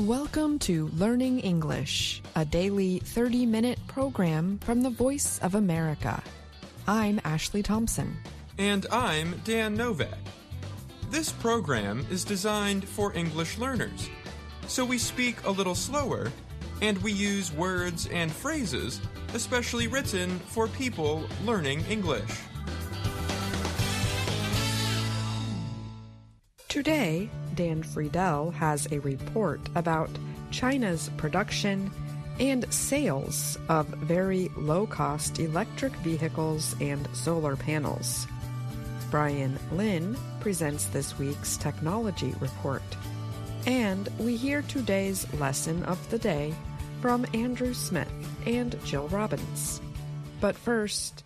Welcome to Learning English, a daily 30-minute program from the Voice of America. I'm Ashley Thompson. And I'm Dan Novak. This program is designed for English learners, so we speak a little slower, and we use words and phrases especially written for people learning English. Today, Dan Friedel has a report about China's production and sales of very low-cost electric vehicles and solar panels. Brian Lynn presents this week's technology report. And we hear today's lesson of the day from Andrew Smith and Jill Robbins. But first,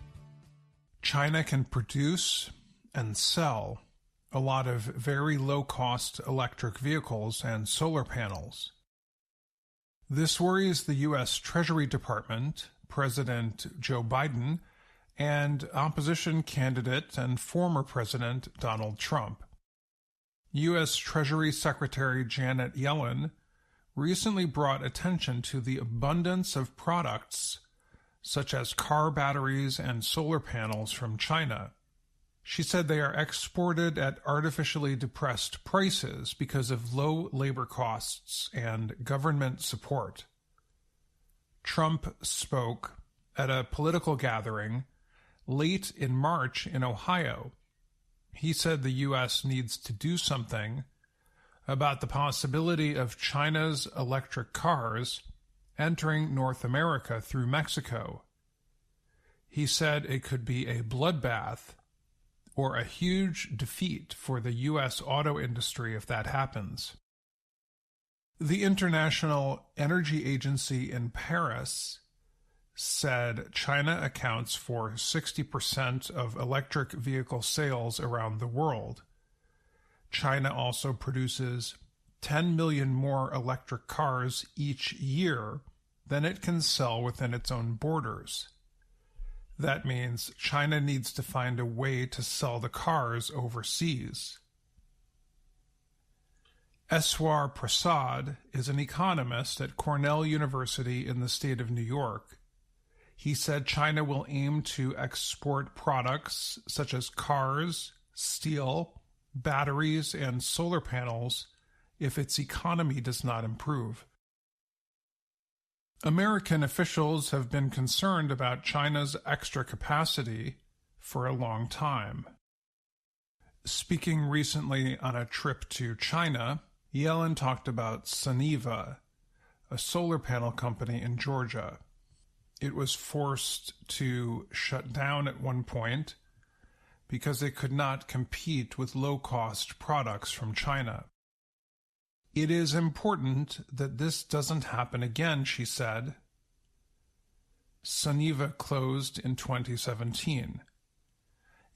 China can produce and sell a lot of very low-cost electric vehicles and solar panels. This worries the U.S. Treasury Department, President Joe Biden, and opposition candidate and former President Donald Trump. U.S. Treasury Secretary Janet Yellen recently brought attention to the abundance of products such as car batteries and solar panels from China. She said they are exported at artificially depressed prices because of low labor costs and government support. Trump spoke at a political gathering late in March in Ohio. He said the U.S. needs to do something about the possibility of China's electric cars entering North America through Mexico. He said it could be a bloodbath or a huge defeat for the U.S. auto industry if that happens. The International Energy Agency in Paris said China accounts for 60% of electric vehicle sales around the world. China also produces 10 million more electric cars each year than it can sell within its own borders. That means China needs to find a way to sell the cars overseas. Eswar Prasad is an economist at Cornell University in the state of New York. He said China will aim to export products such as cars, steel, batteries, and solar panels if its economy does not improve. American officials have been concerned about China's extra capacity for a long time. Speaking recently on a trip to China, Yellen talked about Suniva, a solar panel company in Georgia. It was forced to shut down at one point because it could not compete with low-cost products from China. It is important that this doesn't happen again, she said. Suniva closed in 2017.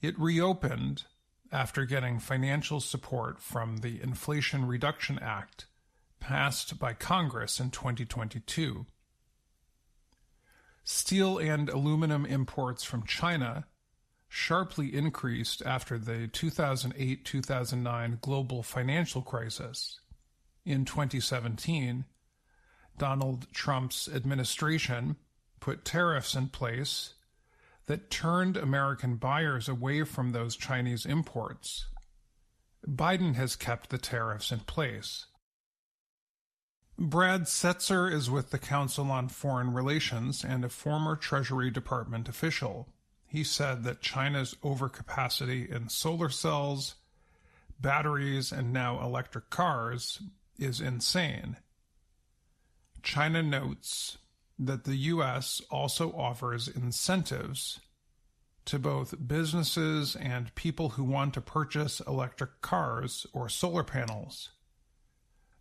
It reopened after getting financial support from the Inflation Reduction Act passed by Congress in 2022. Steel and aluminum imports from China sharply increased after the 2008-2009 global financial crisis. In 2017, Donald Trump's administration put tariffs in place that turned American buyers away from those Chinese imports. Biden has kept the tariffs in place. Brad Setzer is with the Council on Foreign Relations and a former Treasury Department official. He said that China's overcapacity in solar cells, batteries, and now electric cars is insane. China notes that the U.S. also offers incentives to both businesses and people who want to purchase electric cars or solar panels.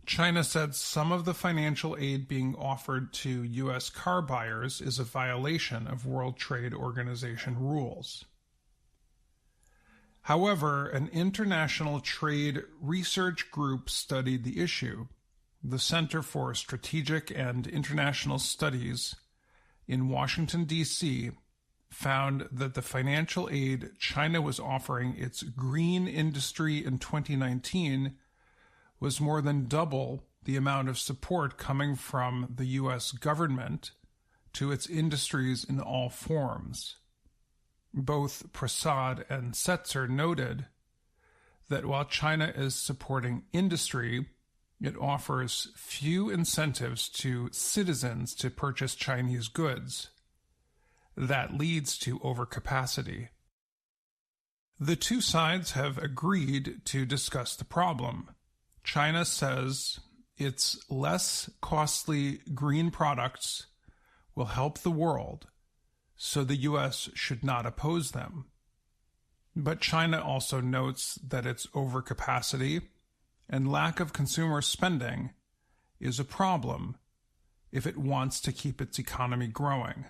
China said some of the financial aid being offered to U.S. car buyers is a violation of World Trade Organization rules. However, an international trade research group studied the issue. The Center for Strategic and International Studies in Washington, D.C., found that the financial aid China was offering its green industry in 2019 was more than double the amount of support coming from the U.S. government to its industries in all forms. Both Prasad and Setzer noted that while China is supporting industry, it offers few incentives to citizens to purchase Chinese goods. That leads to overcapacity. The two sides have agreed to discuss the problem. China says its less costly green products will help the world, so the U.S. should not oppose them. But China also notes that its overcapacity and lack of consumer spending is a problem if it wants to keep its economy growing.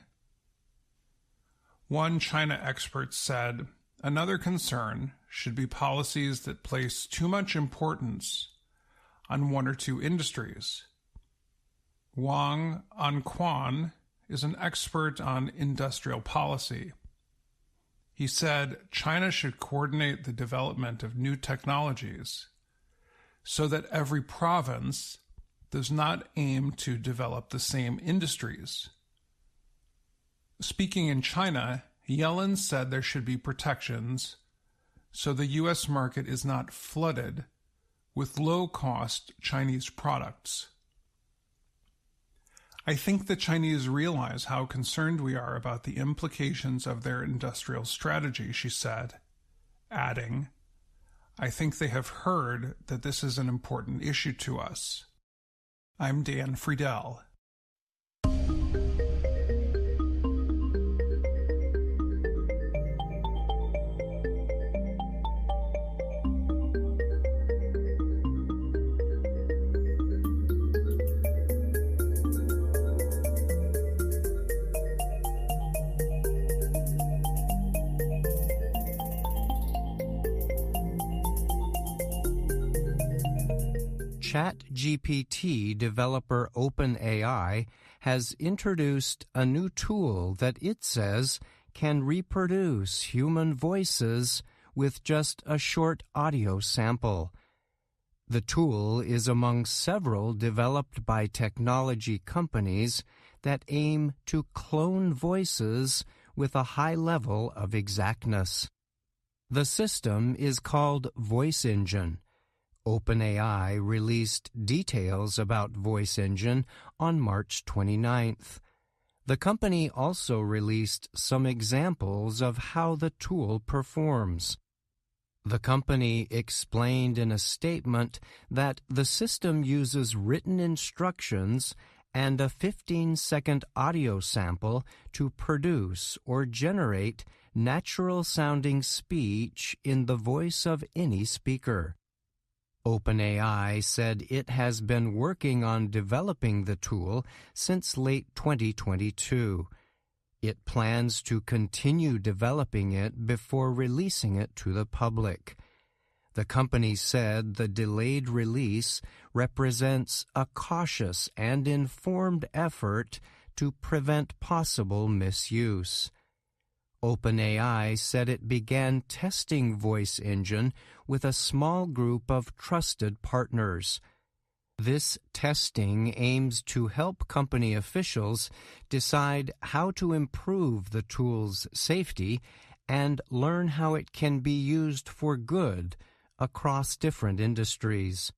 One China expert said, another concern should be policies that place too much importance on one or two industries. Wang Anquan is an expert on industrial policy. He said China should coordinate the development of new technologies so that every province does not aim to develop the same industries. Speaking in China, Yellen said there should be protections so the U.S. market is not flooded with low-cost Chinese products. I think the Chinese realize how concerned we are about the implications of their industrial strategy, she said, adding, I think they have heard that this is an important issue to us. I'm Dan Friedel. ChatGPT developer OpenAI has introduced a new tool that it says can reproduce human voices with just a short audio sample. The tool is among several developed by technology companies that aim to clone voices with a high level of exactness. The system is called Voice Engine. OpenAI released details about Voice Engine on March 29th. The company also released some examples of how the tool performs. The company explained in a statement that the system uses written instructions and a 15-second audio sample to produce or generate natural-sounding speech in the voice of any speaker. OpenAI said it has been working on developing the tool since late 2022. It plans to continue developing it before releasing it to the public. The company said the delayed release represents a cautious and informed effort to prevent possible misuse. OpenAI said it began testing Voice Engine with a small group of trusted partners. This testing aims to help company officials decide how to improve the tool's safety and learn how it can be used for good across different industries.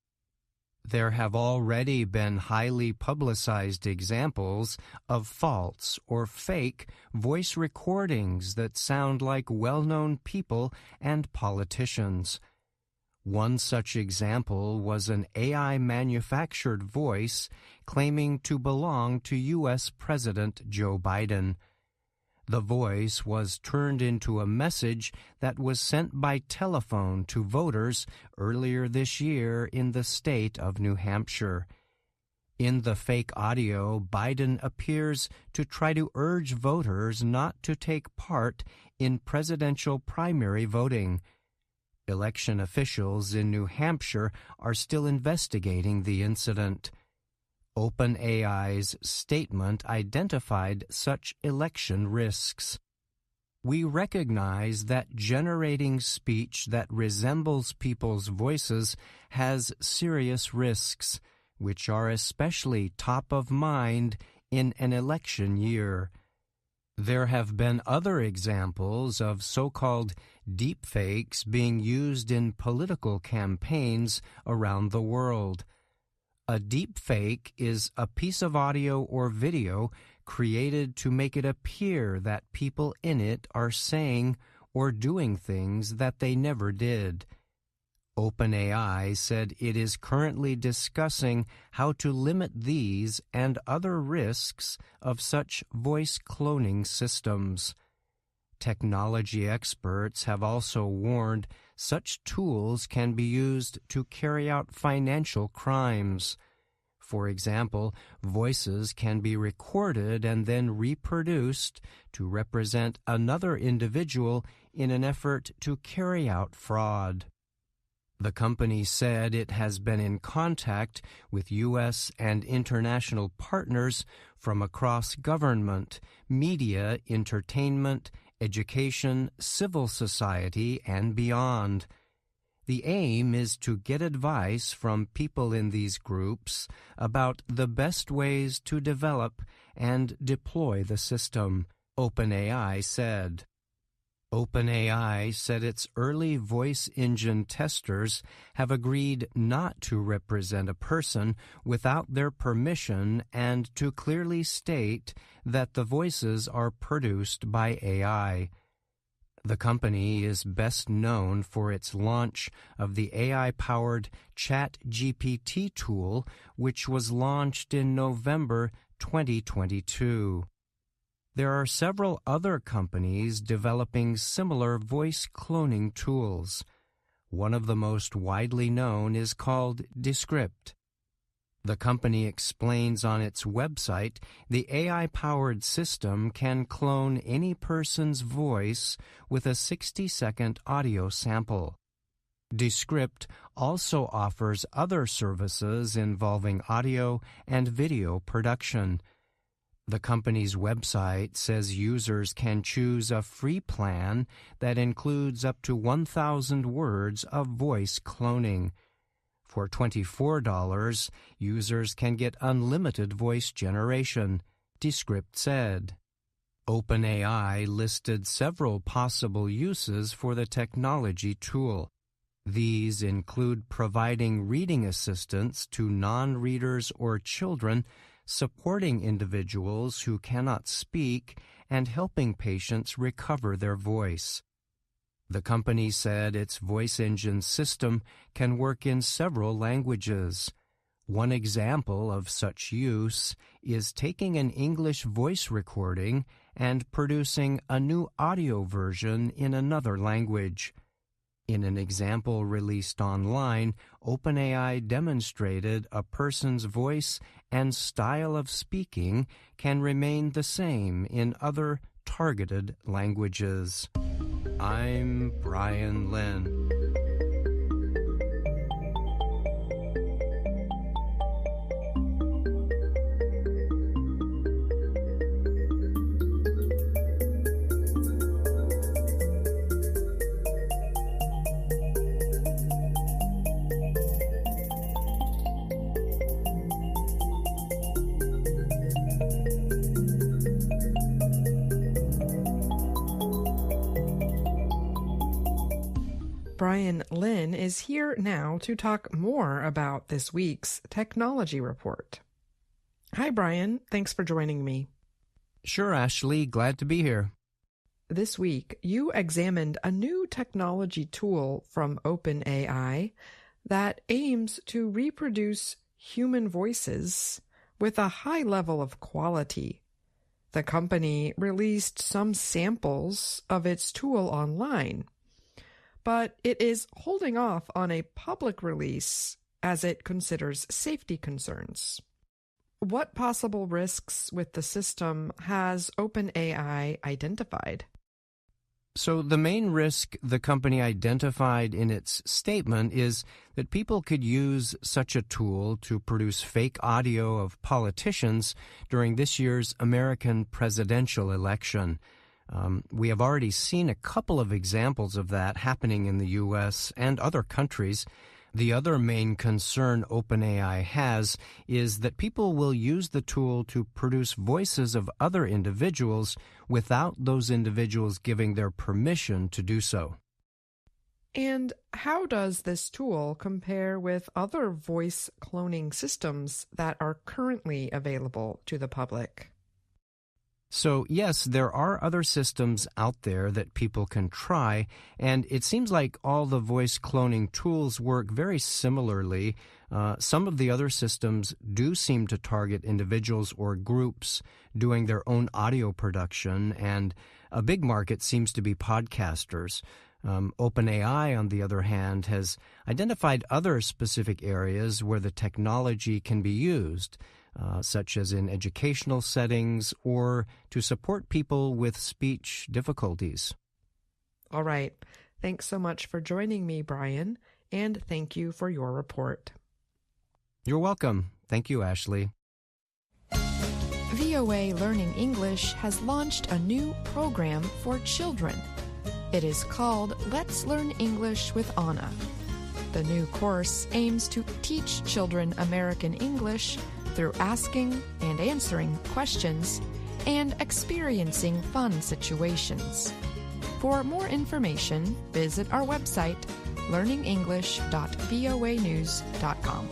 There have already been highly publicized examples of false or fake voice recordings that sound like well-known people and politicians. One such example was an AI-manufactured voice claiming to belong to U.S. President Joe Biden. The voice was turned into a message that was sent by telephone to voters earlier this year in the state of New Hampshire. In the fake audio, Biden appears to try to urge voters not to take part in presidential primary voting. Election officials in New Hampshire are still investigating the incident. OpenAI's statement identified such election risks. We recognize that generating speech that resembles people's voices has serious risks. which are especially top of mind in an election year. There have been other examples of so-called deepfakes being used in political campaigns around the world. A deepfake is a piece of audio or video created to make it appear that people in it are saying or doing things that they never did. OpenAI said it is currently discussing how to limit these and other risks of such voice cloning systems. Technology experts have also warned such tools can be used to carry out financial crimes. For example, voices can be recorded and then reproduced to represent another individual in an effort to carry out fraud. The company said it has been in contact with U.S. and international partners from across government, media, entertainment, education, civil society, and beyond. The aim is to get advice from people in these groups about the best ways to develop and deploy the system, OpenAI said. OpenAI said its early voice engine testers have agreed not to represent a person without their permission and to clearly state that the voices are produced by AI. The company is best known for its launch of the AI-powered ChatGPT tool, which was launched in November 2022. There are several other companies developing similar voice cloning tools. One of the most widely known is called Descript. The company explains on its website the AI-powered system can clone any person's voice with a 60-second audio sample. Descript also offers other services involving audio and video production. The company's website says users can choose a free plan that includes up to 1,000 words of voice cloning. For $24, users can get unlimited voice generation, Descript said. OpenAI listed several possible uses for the technology tool. These include providing reading assistance to non-readers or children, supporting individuals who cannot speak, and helping patients recover their voice. The company said its voice engine system can work in several languages. One example of such use is taking an English voice recording and producing a new audio version in another language. In an example released online, OpenAI demonstrated a person's voice and style of speaking can remain the same in other targeted languages. I'm Brian Lynn. Brian Lynn is here now to talk more about this week's technology report. Hi, Brian. Thanks for joining me. Sure, Ashley. Glad to be here. This week, you examined a new technology tool from OpenAI that aims to reproduce human voices with a high level of quality. The company released some samples of its tool online, but it is holding off on a public release as it considers safety concerns. What possible risks with the system has OpenAI identified? So the main risk the company identified in its statement is that people could use such a tool to produce fake audio of politicians during this year's American presidential election. We have already seen a couple of examples of that happening in the U.S. and other countries. The other main concern OpenAI has is that people will use the tool to produce voices of other individuals without those individuals giving their permission to do so. And how does this tool compare with other voice cloning systems that are currently available to the public? So, yes, there are other systems out there that people can try, and it seems like all the voice cloning tools work very similarly. Some of the other systems do seem to target individuals or groups doing their own audio production, and a big market seems to be podcasters. OpenAI, on the other hand, has identified other specific areas where the technology can be used, such as in educational settings or to support people with speech difficulties. All right. Thanks so much for joining me, Brian, and thank you for your report. You're welcome. Thank you, Ashley. VOA Learning English has launched a new program for children. It is called Let's Learn English with Anna. The new course aims to teach children American English through asking and answering questions and experiencing fun situations. For more information, visit our website, learningenglish.voanews.com.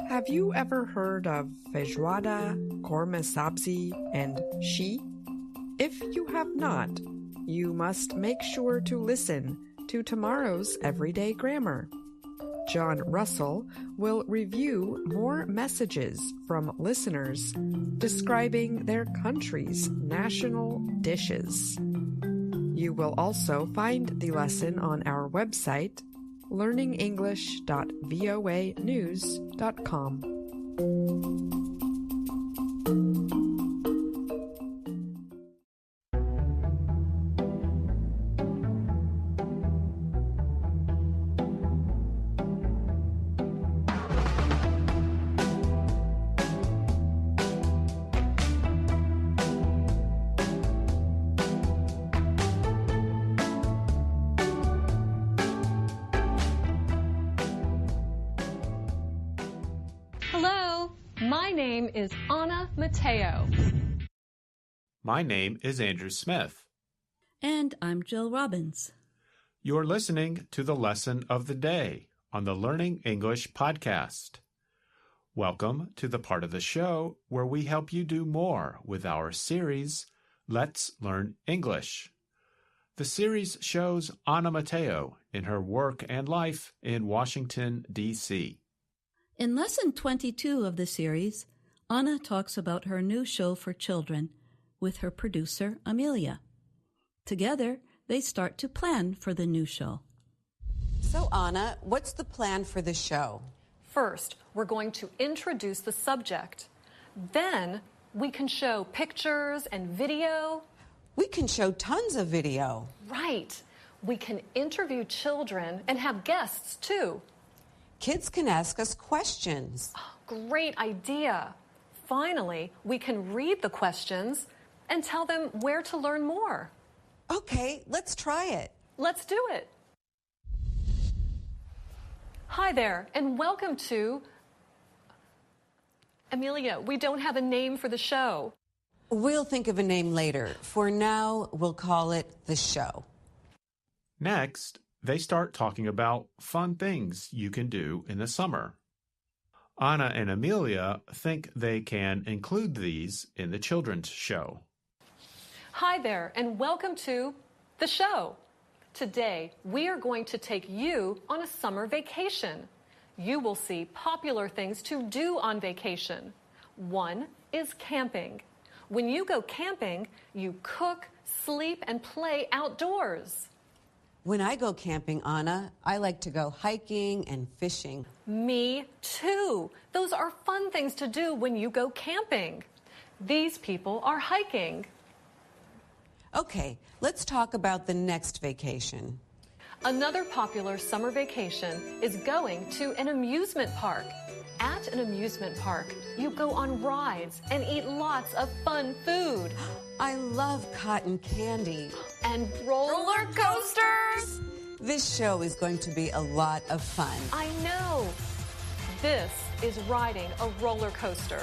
Have you ever heard of feijoada, korma sabzi, and shi? If you have not, you must make sure to listen to tomorrow's Everyday Grammar. John Russell will review more messages from listeners describing their country's national dishes. You will also find the lesson on our website, learningenglish.voanews.com. Hello, my name is Anna Mateo. My name is Andrew Smith. And I'm Jill Robbins. You're listening to the Lesson of the Day on the Learning English podcast. Welcome to the part of the show where we help you do more with our series, Let's Learn English. The series shows Anna Mateo in her work and life in Washington, D.C. In Lesson 22 of the series, Anna talks about her new show for children with her producer, Amelia. Together, they start to plan for the new show. So, Anna, what's the plan for the show? First, we're going to introduce the subject. Then, we can show pictures and video. We can show tons of video. Right. We can interview children and have guests, too. Kids can ask us questions. Great idea. Finally, we can read the questions and tell them where to learn more. Okay, let's try it. Let's do it. Hi there, and welcome to... Amelia, we don't have a name for the show. We'll think of a name later. For now, we'll call it The Show. Next, they start talking about fun things you can do in the summer. Anna and Amelia think they can include these in the children's show. Hi there, and welcome to The Show. Today, we are going to take you on a summer vacation. You will see popular things to do on vacation. One is camping. When you go camping, you cook, sleep, and play outdoors. When I go camping, Anna, I like to go hiking and fishing. Me too. Those are fun things to do when you go camping. These people are hiking. Okay, let's talk about the next vacation. Another popular summer vacation is going to an amusement park. At an amusement park, you go on rides and eat lots of fun food. I love cotton candy. And roller coasters! This show is going to be a lot of fun. I know. This is riding a roller coaster.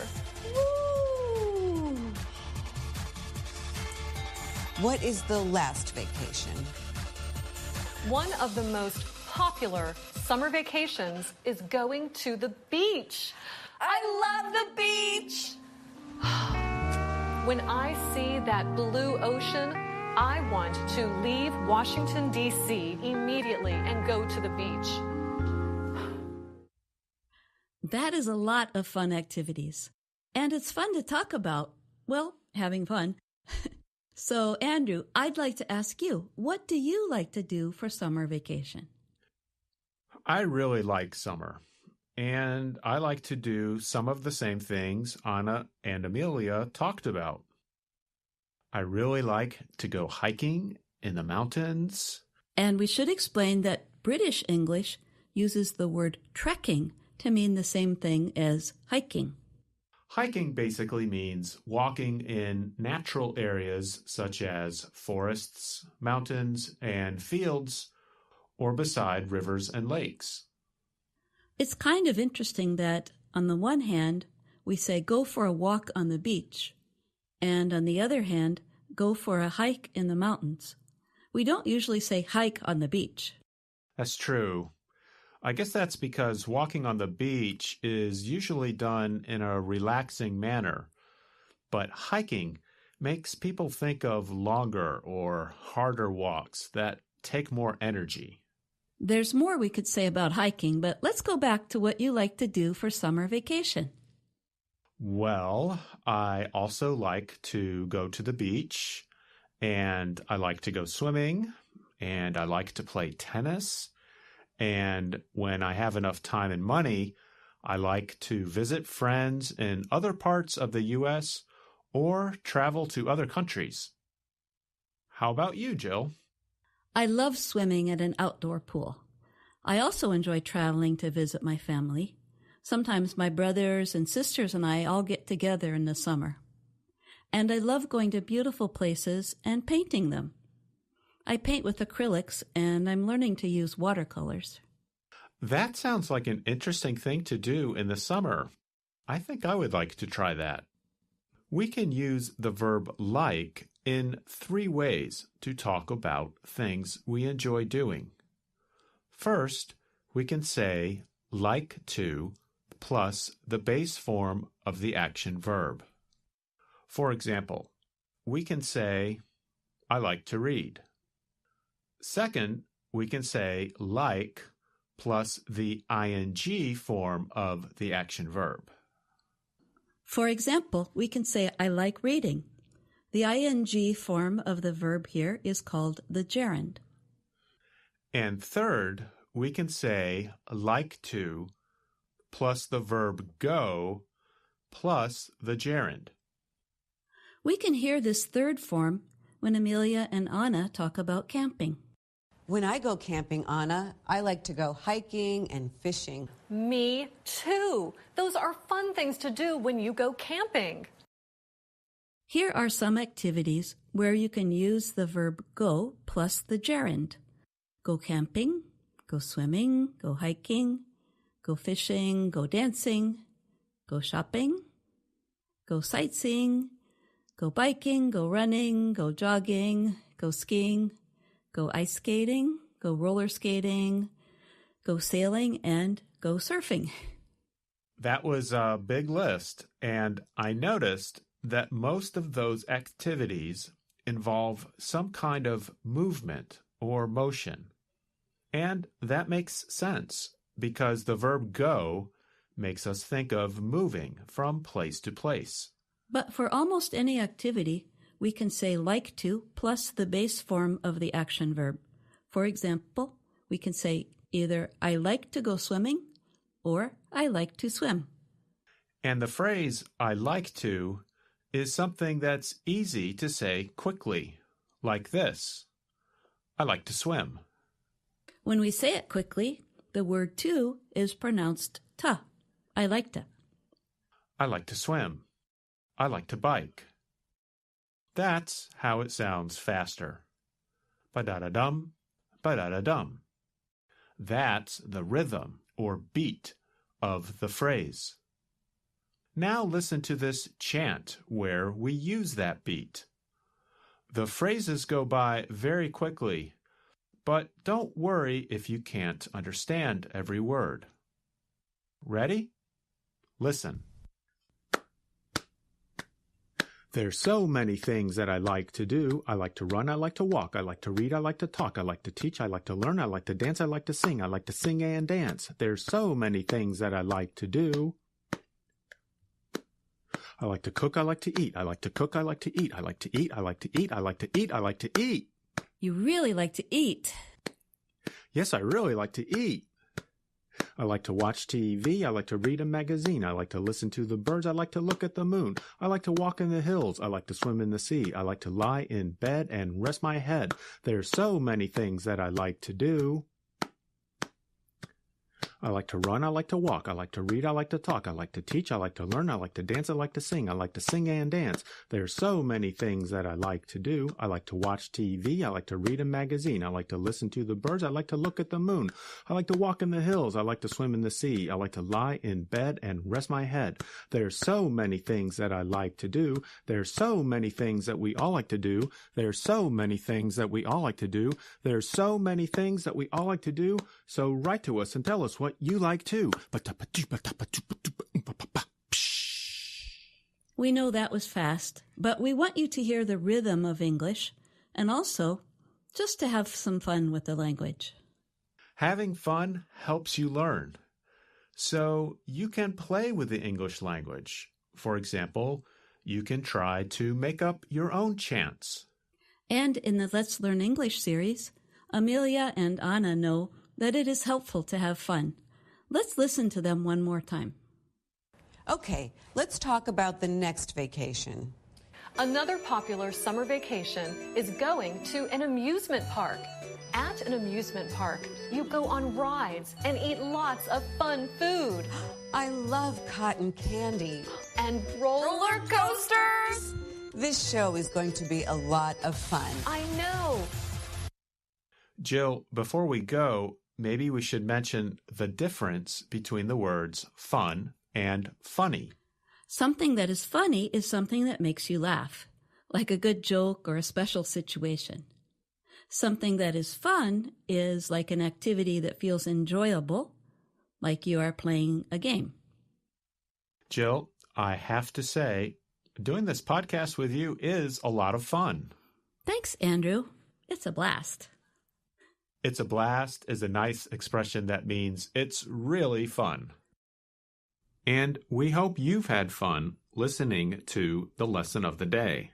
Woo! What is the last vacation? One of the most popular summer vacations is going to the beach. I love the beach! When I see that blue ocean, I want to leave Washington, D.C. immediately and go to the beach. That is a lot of fun activities. And it's fun to talk about, well, having fun. So, Andrew, I'd like to ask you, what do you like to do for summer vacation? I really like summer, and I like to do some of the same things Anna and Amelia talked about. I really like to go hiking in the mountains. And we should explain that British English uses the word trekking to mean the same thing as hiking. Hiking basically means walking in natural areas such as forests, mountains, and fields, or beside rivers and lakes. It's kind of interesting that, on the one hand, we say go for a walk on the beach, and on the other hand, go for a hike in the mountains. We don't usually say hike on the beach. That's true. I guess that's because walking on the beach is usually done in a relaxing manner, but hiking makes people think of longer or harder walks that take more energy. There's more we could say about hiking, but let's go back to what you like to do for summer vacation. Well, I also like to go to the beach, and I like to go swimming, and I like to play tennis. And when I have enough time and money, I like to visit friends in other parts of the U.S. or travel to other countries. How about you, Jill? I love swimming at an outdoor pool. I also enjoy traveling to visit my family. Sometimes my brothers and sisters and I all get together in the summer. And I love going to beautiful places and painting them. I paint with acrylics, and I'm learning to use watercolors. That sounds like an interesting thing to do in the summer. I think I would like to try that. We can use the verb like in 3 ways to talk about things we enjoy doing. First, we can say like to plus the base form of the action verb. For example, we can say, I like to read. Second, we can say like plus the ing form of the action verb. For example, we can say, I like reading. The ing form of the verb here is called the gerund. And third, we can say like to plus the verb go plus the gerund. We can hear this third form when Amelia and Anna talk about camping. When I go camping, Anna, I like to go hiking and fishing. Me too. Those are fun things to do when you go camping. Here are some activities where you can use the verb go plus the gerund. Go camping, go swimming, go hiking, go fishing, go dancing, go shopping, go sightseeing, go biking, go running, go jogging, go skiing, go ice skating, go roller skating, go sailing, and go surfing. That was a big list, and I noticed that most of those activities involve some kind of movement or motion. And that makes sense because the verb go makes us think of moving from place to place. But for almost any activity, we can say like to plus the base form of the action verb. For example, we can say either I like to go swimming or I like to swim. And the phrase I like to is something that's easy to say quickly, like this. I like to swim. When we say it quickly, the word to is pronounced ta. I like to. I like to swim. I like to bike. That's how it sounds faster. Ba-da-da-dum, ba-da-da-dum. That's the rhythm or beat of the phrase. Now listen to this chant where we use that beat. The phrases go by very quickly, but don't worry if you can't understand every word. Ready? Listen. There's so many things that I like to do. I like to run, I like to walk, I like to read, I like to talk, I like to teach, I like to learn, I like to dance, I like to sing and dance. There's so many things that I like to do. I like to cook, I like to eat, I like to cook, I like to eat, I like to eat, I like to eat, I like to eat, I like to eat. You really like to eat. Yes, I really like to eat. I like to watch TV, I like to read a magazine, I like to listen to the birds, I like to look at the moon, I like to walk in the hills, I like to swim in the sea, I like to lie in bed and rest my head. There's so many things that I like to do. I like to run, I like to walk, I like to read, I like to talk, I like to teach, I like to learn, I like to dance, I like to sing and dance. There's so many things that I like to do. I like to watch TV, I like to read a magazine, I like to listen to the birds, I like to look at the moon, I like to walk in the hills, I like to swim in the sea, I like to lie in bed and rest my head. There's so many things that I like to do. There's so many things that we all like to do. There's so many things that we all like to do. There's so many things that we all like to do. So write to us and tell us what you like too. We know that was fast, but we want you to hear the rhythm of English and also just to have some fun with the language. Having fun helps you learn. So you can play with the English language. For example, you can try to make up your own chants. And in the Let's Learn English series, Amelia and Anna know that it is helpful to have fun. Let's listen to them one more time. Okay, let's talk about the next vacation. Another popular summer vacation is going to an amusement park. At an amusement park, you go on rides and eat lots of fun food. I love cotton candy. And roller coasters! This show is going to be a lot of fun. I know. Jill, before we go, maybe we should mention the difference between the words fun and funny. Something that is funny is something that makes you laugh, like a good joke or a special situation. Something that is fun is like an activity that feels enjoyable, like you are playing a game. Jill, I have to say, doing this podcast with you is a lot of fun. Thanks, Andrew. It's a blast. It's a blast is a nice expression that means it's really fun. And we hope you've had fun listening to the lesson of the day.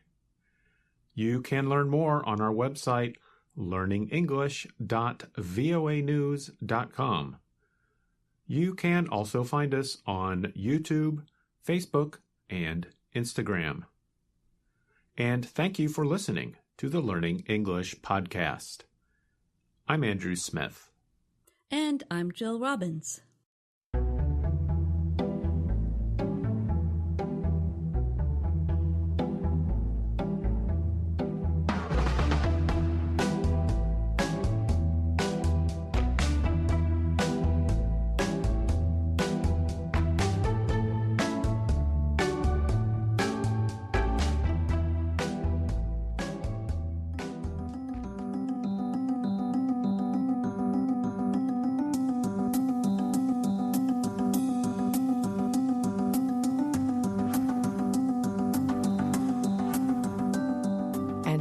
You can learn more on our website, learningenglish.voanews.com. You can also find us on YouTube, Facebook, and Instagram. And thank you for listening to the Learning English podcast. I'm Andrew Smith. And I'm Jill Robbins.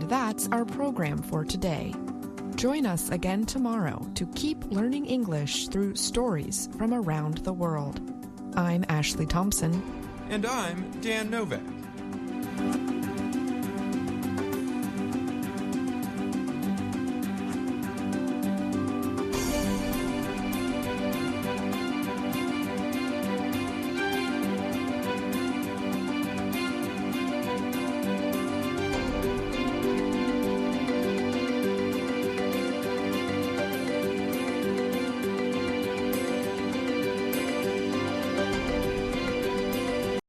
That's our program for today. Join us again tomorrow to keep learning English through stories from around the world. I'm Ashley Thompson. And I'm Dan Novak.